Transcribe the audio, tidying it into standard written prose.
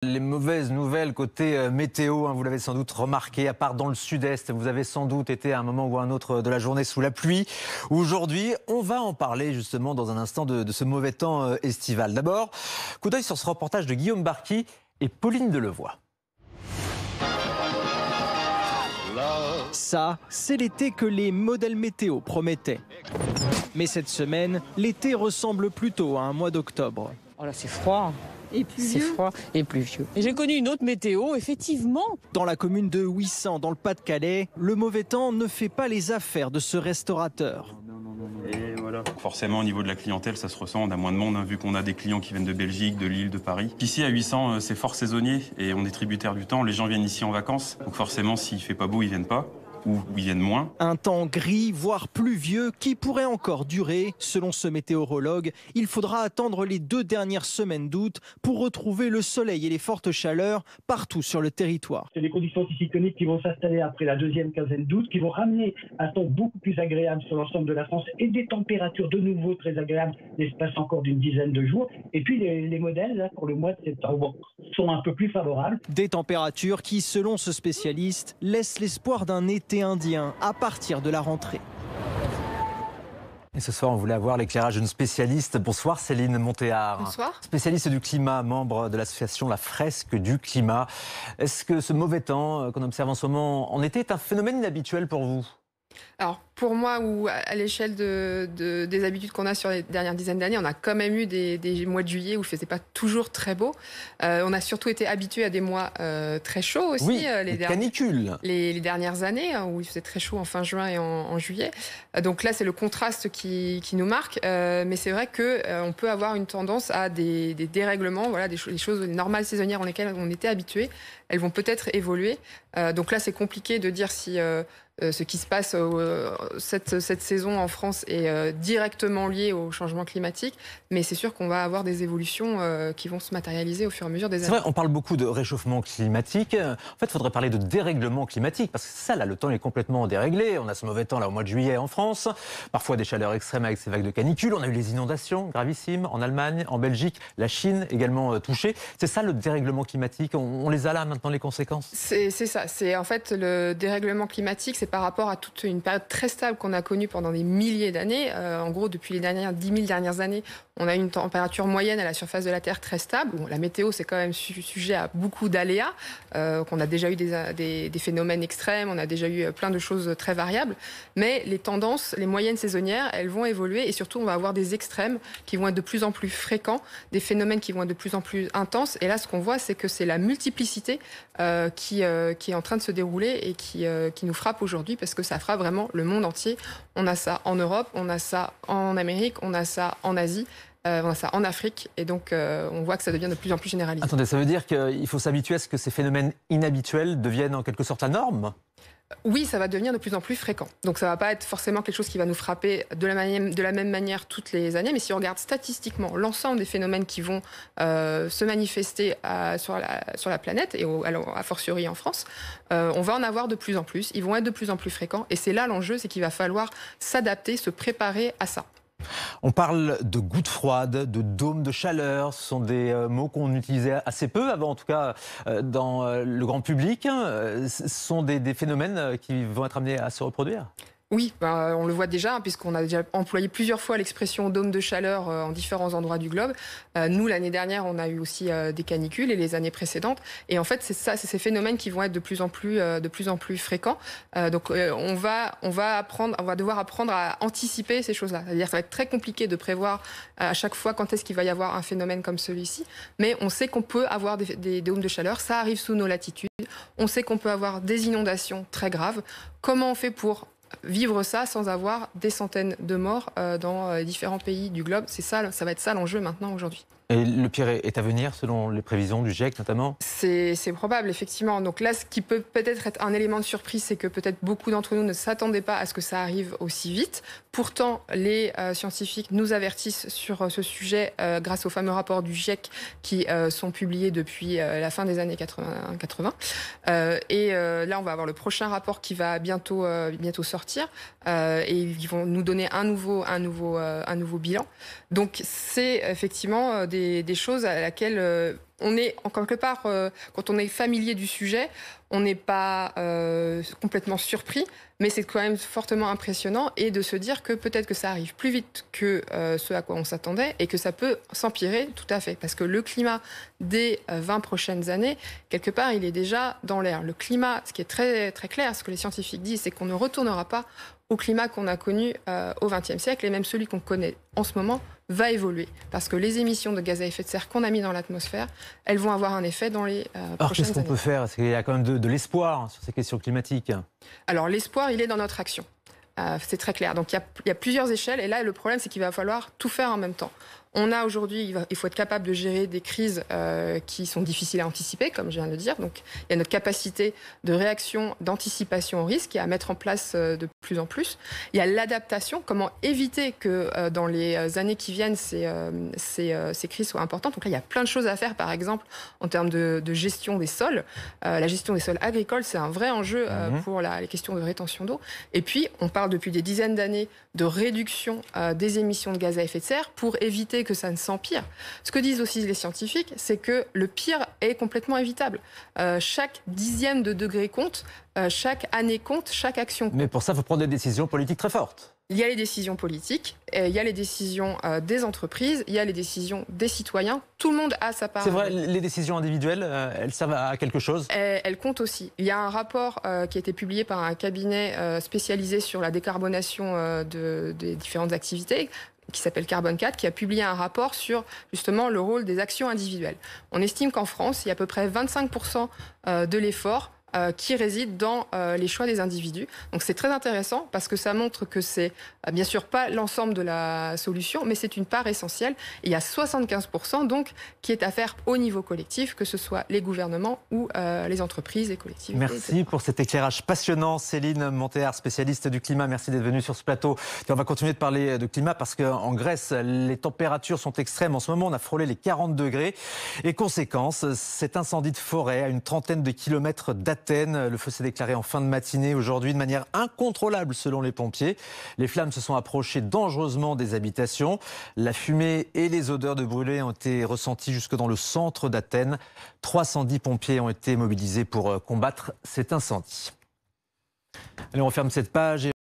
Les mauvaises nouvelles côté météo, vous l'avez sans doute remarqué, à part dans le sud-est, vous avez sans doute été à un moment ou à un autre de la journée sous la pluie. Aujourd'hui, on va en parler justement dans un instant de ce mauvais temps estival. D'abord, coup d'œil sur ce reportage de Guillaume Barqui et Pauline Delevoye. Ça, c'est l'été que les modèles météo promettaient. Mais cette semaine, l'été ressemble plutôt à un mois d'octobre. Oh là, c'est froid. Et pluvieux. C'est froid et pluvieux. Et j'ai connu une autre météo, effectivement. Dans la commune de Ouissant, dans le Pas-de-Calais, le mauvais temps ne fait pas les affaires de ce restaurateur. Et voilà. Forcément, au niveau de la clientèle, ça se ressent. On a moins de monde, vu qu'on a des clients qui viennent de Belgique, de Lille, de Paris. Ici, à 800, c'est fort saisonnier et on est tributaire du temps. Les gens viennent ici en vacances. Donc forcément, s'il fait pas beau, ils viennent pas. Ou ils viennent moins. Un temps gris, voire pluvieux, qui pourrait encore durer. Selon ce météorologue, il faudra attendre les 2 dernières semaines d'août pour retrouver le soleil et les fortes chaleurs partout sur le territoire. C'est des conditions anticycloniques qui vont s'installer après la deuxième quinzaine d'août, qui vont ramener un temps beaucoup plus agréable sur l'ensemble de la France et des températures de nouveau très agréables l'espace encore d'une dizaine de jours. Et puis les modèles, là, pour le mois de septembre, sont un peu plus favorables. Des températures qui, selon ce spécialiste, laissent l'espoir d'un été indien à partir de la rentrée. Et ce soir, on voulait avoir l'éclairage d'une spécialiste. Bonsoir Céline Montéard. Bonsoir. Spécialiste du climat, membre de l'association La Fresque du Climat. Est-ce que ce mauvais temps qu'on observe en ce moment en été est un phénomène inhabituel pour vous ? Alors, pour moi, ou à l'échelle des habitudes qu'on a sur les dernières dizaines d'années, on a quand même eu des mois de juillet où il ne faisait pas toujours très beau. On a surtout été habitués à des mois très chauds aussi. Oui, les canicules. Les dernières années, où il faisait très chaud en fin juin et en juillet. Donc là, c'est le contraste qui nous marque. Mais c'est vrai qu'on peut avoir une tendance à des dérèglements, voilà, les choses normales saisonnières lesquelles on était habitués. Elles vont peut-être évoluer. Donc là, c'est compliqué de dire si ce qui se passe cette saison en France est directement lié au changement climatique. Mais c'est sûr qu'on va avoir des évolutions qui vont se matérialiser au fur et à mesure des années. C'est vrai, on parle beaucoup de réchauffement climatique. En fait, il faudrait parler de dérèglement climatique. Parce que ça, là, le temps est complètement déréglé. On a ce mauvais temps là au mois de juillet en France. Parfois des chaleurs extrêmes avec ces vagues de canicule. On a eu les inondations gravissimes en Allemagne, en Belgique. La Chine également touchée. C'est ça le dérèglement climatique. On les a là maintenant, les conséquences. C'est ça. C'est en fait le dérèglement climatique, c'est par rapport à toute une période très stable qu'on a connue pendant des milliers d'années. En gros, depuis les 10 000 dernières années, on a une température moyenne à la surface de la Terre très stable. Bon, la météo, c'est quand même sujet à beaucoup d'aléas. On a déjà eu des phénomènes extrêmes, on a déjà eu plein de choses très variables. Mais les tendances, les moyennes saisonnières, elles vont évoluer et surtout, on va avoir des extrêmes qui vont être de plus en plus fréquents, des phénomènes qui vont être de plus en plus intenses. Et là, ce qu'on voit, c'est que c'est la multiplicité qui est en train de se dérouler et qui nous frappe aujourd'hui parce que ça frappe vraiment le monde entier. On a ça en Europe, on a ça en Amérique, on a ça en Asie. On a ça en Afrique et donc on voit que ça devient de plus en plus généralisé. Attendez, ça veut dire qu'il faut s'habituer à ce que ces phénomènes inhabituels deviennent en quelque sorte la norme ? Oui, ça va devenir de plus en plus fréquent. Donc ça ne va pas être forcément quelque chose qui va nous frapper de la même manière toutes les années. Mais si on regarde statistiquement l'ensemble des phénomènes qui vont se manifester sur la planète, et a fortiori en France, on va en avoir de plus en plus. Ils vont être de plus en plus fréquents. Et c'est là l'enjeu, c'est qu'il va falloir s'adapter, se préparer à ça. On parle de gouttes froides, de dômes de chaleur. Ce sont des mots qu'on utilisait assez peu avant, en tout cas dans le grand public. Ce sont des phénomènes qui vont être amenés à se reproduire. Oui, on le voit déjà, puisqu'on a déjà employé plusieurs fois l'expression dôme de chaleur en différents endroits du globe. Nous, l'année dernière, on a eu aussi des canicules et les années précédentes. Et en fait, c'est ces phénomènes qui vont être de plus en plus fréquents. Donc, on va devoir apprendre à anticiper ces choses-là. C'est-à-dire que ça va être très compliqué de prévoir à chaque fois quand est-ce qu'il va y avoir un phénomène comme celui-ci. Mais on sait qu'on peut avoir des dômes de chaleur. Ça arrive sous nos latitudes. On sait qu'on peut avoir des inondations très graves. Comment on fait pour vivre ça sans avoir des centaines de morts dans différents pays du globe? Ça va être ça l'enjeu maintenant aujourd'hui. Et le pire est à venir, selon les prévisions du GIEC notamment? C'est probable, effectivement. Donc là, ce qui peut peut-être être un élément de surprise, c'est que peut-être beaucoup d'entre nous ne s'attendaient pas à ce que ça arrive aussi vite. Pourtant, les scientifiques nous avertissent sur ce sujet grâce aux fameux rapports du GIEC qui sont publiés depuis la fin des années 80. Et là, on va avoir le prochain rapport qui va bientôt sortir. Et ils vont nous donner un nouveau bilan. Donc c'est effectivement des choses à laquelle on est en quelque part, quand on est familier du sujet, on n'est pas complètement surpris, mais c'est quand même fortement impressionnant et de se dire que peut-être que ça arrive plus vite que ce à quoi on s'attendait et que ça peut s'empirer tout à fait. Parce que le climat des 20 prochaines années, quelque part, il est déjà dans l'air. Le climat, ce qui est très, très clair, ce que les scientifiques disent, c'est qu'on ne retournera pas au climat qu'on a connu au XXe siècle, et même celui qu'on connaît en ce moment va évoluer. Parce que les émissions de gaz à effet de serre qu'on a mis dans l'atmosphère, elles vont avoir un effet dans les prochaines années. Alors qu'est-ce qu'on peut faire? Parce qu'il y a quand même de l'espoir sur ces questions climatiques. Alors l'espoir, il est dans notre action. C'est très clair. Donc il y a plusieurs échelles, et là le problème, c'est qu'il va falloir tout faire en même temps. On a aujourd'hui, il faut être capable de gérer des crises qui sont difficiles à anticiper, comme je viens de le dire. Donc, il y a notre capacité de réaction, d'anticipation au risque, et à mettre en place de plus en plus. Il y a l'adaptation, comment éviter que dans les années qui viennent, ces crises soient importantes. Donc là, il y a plein de choses à faire, par exemple, en termes de gestion des sols. La gestion des sols agricoles, c'est un vrai enjeu pour les questions de rétention d'eau. Et puis, on parle depuis des dizaines d'années de réduction des émissions de gaz à effet de serre pour éviter que ça ne s'empire. Ce que disent aussi les scientifiques, c'est que le pire est complètement évitable. Chaque dixième de degré compte, chaque année compte, chaque action compte. Mais pour ça, il faut prendre des décisions politiques très fortes. Il y a les décisions politiques, il y a les décisions des entreprises, il y a les décisions des citoyens. Tout le monde a sa part. C'est vrai, les décisions individuelles, elles servent à quelque chose? Elles comptent aussi. Il y a un rapport qui a été publié par un cabinet spécialisé sur la décarbonation des différentes activités, qui s'appelle Carbone 4, qui a publié un rapport sur justement le rôle des actions individuelles. On estime qu'en France, il y a à peu près 25% de l'effort qui réside dans les choix des individus. Donc c'est très intéressant parce que ça montre que c'est bien sûr pas l'ensemble de la solution, mais c'est une part essentielle. Et il y a 75% donc qui est à faire au niveau collectif, que ce soit les gouvernements ou les entreprises et collectivités. Merci pour cet éclairage passionnant, Céline Montéard, spécialiste du climat. Merci d'être venue sur ce plateau. Et on va continuer de parler de climat parce qu'en Grèce, les températures sont extrêmes. En ce moment, on a frôlé les 40 degrés. Et conséquence, cet incendie de forêt à une trentaine de kilomètres d'Athènes. Le feu s'est déclaré en fin de matinée aujourd'hui de manière incontrôlable selon les pompiers. Les flammes se sont approchées dangereusement des habitations. La fumée et les odeurs de brûlés ont été ressenties jusque dans le centre d'Athènes. 310 pompiers ont été mobilisés pour combattre cet incendie. Allez, on ferme cette page.